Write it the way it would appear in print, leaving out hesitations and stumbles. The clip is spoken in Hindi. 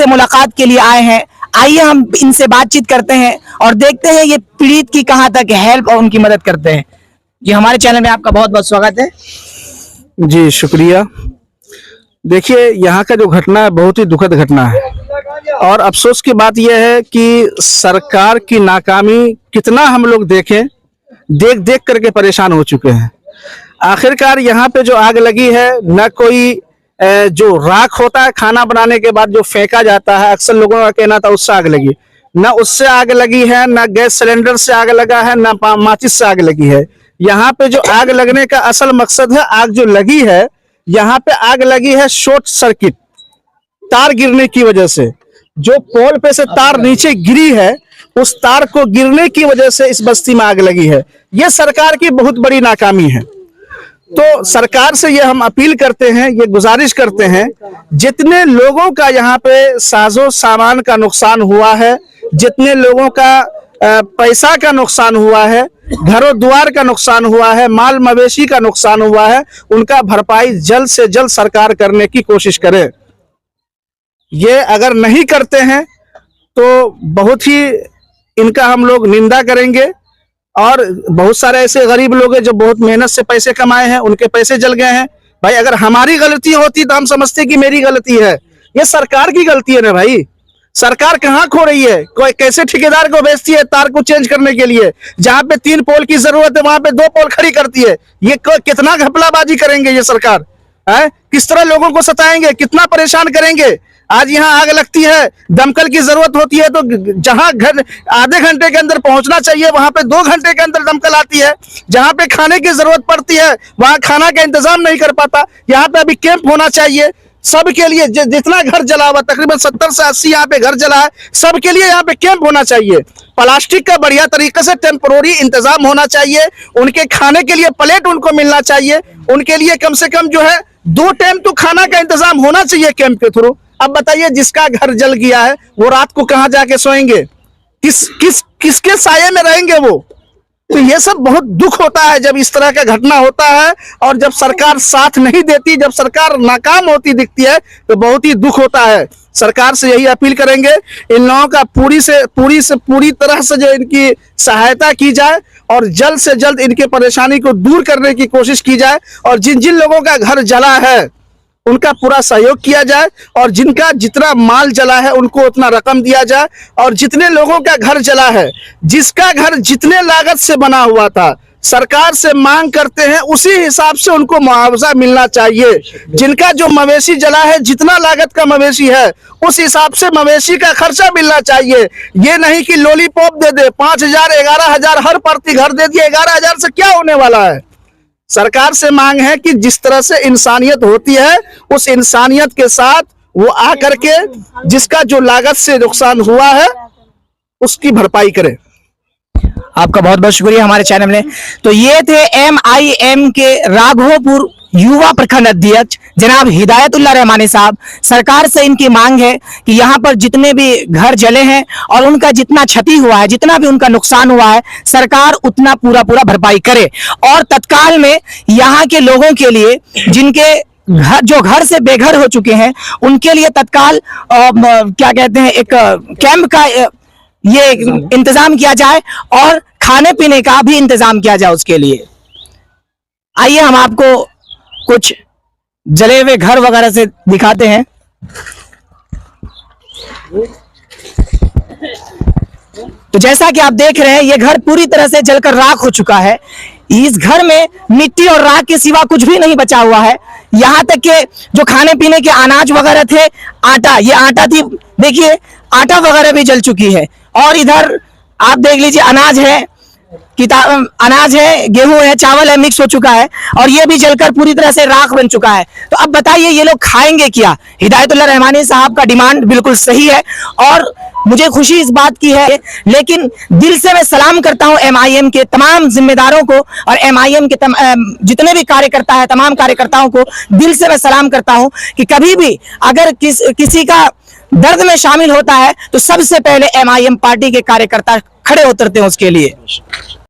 से मुलाकात के लिए आए हैं। आइए हम इनसे बातचीत करते हैं और देखते हैं ये पीड़ित की कहां तक हेल्प और उनकी मदद करते हैं। जी, हमारे चैनल में आपका बहुत बहुत स्वागत है। जी शुक्रिया। देखिए, यहाँ का जो घटना है बहुत ही दुखद घटना है और अफसोस की बात यह है कि सरकार की नाकामी कितना हम लोग देख देख करके परेशान हो चुके हैं। आखिरकार यहाँ पे जो आग लगी है, न कोई जो राख होता है खाना बनाने के बाद जो फेंका जाता है, अक्सर लोगों का कहना था उससे आग लगी, न उससे आग लगी है, न गैस सिलेंडर से आग लगा है, न माचिस से आग लगी है। यहाँ पे जो आग लगने का असल मकसद है, आग जो लगी है यहाँ पे आग लगी है शॉर्ट सर्किट, तार गिरने की वजह से। जो पोल पे से तार नीचे गिरी है, उस तार को गिरने की वजह से इस बस्ती में आग लगी है। ये सरकार की बहुत बड़ी नाकामी है। तो सरकार से ये हम अपील करते हैं, ये गुजारिश करते हैं, जितने लोगों का यहाँ पे साजो सामान का नुकसान हुआ है, जितने लोगों का पैसा का नुकसान हुआ है, घरों द्वार का नुकसान हुआ है, माल मवेशी का नुकसान हुआ है, उनका भरपाई जल्द से जल्द सरकार करने की कोशिश करे। ये अगर नहीं करते हैं तो बहुत ही इनका हम लोग निंदा करेंगे। और बहुत सारे ऐसे गरीब लोग हैं जो बहुत मेहनत से पैसे कमाए हैं, उनके पैसे जल गए हैं। भाई, अगर हमारी गलती होती तो हम समझते कि मेरी गलती है, ये सरकार की गलती है ना भाई। सरकार कहाँ खो रही है? कोई कैसे ठेकेदार को बेचती है तार को चेंज करने के लिए? जहां पे 3 पोल की जरूरत है वहां पे 2 पोल खड़ी करती है। ये कितना घपलाबाजी करेंगे ये सरकार है? किस तरह लोगों को सताएंगे, कितना परेशान करेंगे। आज यहाँ आग लगती है, दमकल की जरूरत होती है तो जहां आधे घंटे के अंदर पहुंचना चाहिए वहां पे 2 घंटे के अंदर दमकल आती है। जहां पे खाने की जरूरत पड़ती है वहां खाना का इंतजाम नहीं कर पाता। यहाँ पे अभी कैंप होना चाहिए सबके लिए। जितना घर जला हुआ, तकरीबन 70 से 80 यहाँ पे घर जला है, सबके लिए यहाँ पे कैंप होना चाहिए। प्लास्टिक का बढ़िया तरीके से टेम्पोररी इंतजाम होना चाहिए। उनके खाने के लिए प्लेट उनको मिलना चाहिए। उनके लिए कम से कम जो है 2 टाइम तो खाना का इंतजाम होना चाहिए कैंप के थ्रू। अब बताइए, जिसका घर जल गया है वो रात को कहाँ जाके सोएंगे? किसके साये में रहेंगे वो? तो ये सब बहुत दुख होता है जब इस तरह का घटना होता है और जब सरकार साथ नहीं देती, जब सरकार नाकाम होती दिखती है तो बहुत ही दुख होता है। सरकार से यही अपील करेंगे, इन लोगों का पूरी तरह से जो इनकी सहायता की जाए और जल्द से जल्द इनके परेशानी को दूर करने की कोशिश की जाए। और जिन जिन लोगों का घर जला है उनका पूरा सहयोग किया जाए और जिनका जितना माल जला है उनको उतना रकम दिया जाए। और जितने लोगों का घर जला है, जिसका घर जितने लागत से बना हुआ था, सरकार से मांग करते हैं उसी हिसाब से उनको मुआवजा मिलना चाहिए। जिनका जो मवेशी जला है, जितना लागत का मवेशी है उस हिसाब से मवेशी का खर्चा मिलना चाहिए। ये नहीं कि लॉलीपॉप दे दे, 5,000 11,000 हर प्रति घर दे दिए। 11,000 से क्या होने वाला है? सरकार से मांग है कि जिस तरह से इंसानियत होती है उस इंसानियत के साथ वो आ करके जिसका जो लागत से नुकसान हुआ है उसकी भरपाई करे। आपका बहुत बहुत शुक्रिया हमारे चैनल में। तो ये थे MIM के राघोपुर युवा प्रखंड अध्यक्ष जनाब हिदायतुल्लाह रहमानी साहब। सरकार से इनकी मांग है कि यहाँ पर जितने भी घर जले हैं और उनका जितना क्षति हुआ है, जितना भी उनका नुकसान हुआ है, सरकार उतना पूरा भरपाई करे। और तत्काल में यहाँ के लोगों के लिए जिनके जो घर से बेघर हो चुके हैं उनके लिए तत्काल क्या कहते हैं, एक कैंप का ये इंतजाम किया जाए और खाने पीने का भी इंतजाम किया जाए उसके लिए। आइए हम आपको कुछ जले हुए घर वगैरह से दिखाते हैं। तो जैसा कि आप देख रहे हैं, ये घर पूरी तरह से जलकर राख हो चुका है। इस घर में मिट्टी और राख के सिवा कुछ भी नहीं बचा हुआ है। यहाँ तक कि जो खाने पीने के अनाज वगैरह थे, आटा, ये आटा थी, देखिए आटा वगैरह भी जल चुकी है। और इधर आप देख लीजिए, अनाज है, अनाज है, गेहूं है, चावल है, मिक्स हो चुका है और ये भी जलकर पूरी तरह से राख बन चुका है। तो अब बताइए ये लोग खाएंगे क्या? हिदायतुल्लाह रहमानी साहब का डिमांड बिल्कुल सही है और मुझे खुशी इस बात की है। लेकिन दिल से मैं सलाम करता हूं MIM के तमाम जिम्मेदारों को और MIM के जितने भी कार्यकर्ता है, तमाम कार्यकर्ताओं को दिल से मैं सलाम करता हूं कि कभी भी अगर किसी का दर्द में शामिल होता है तो सबसे पहले MIM पार्टी के कार्यकर्ता खड़े उतरते हैं उसके लिए।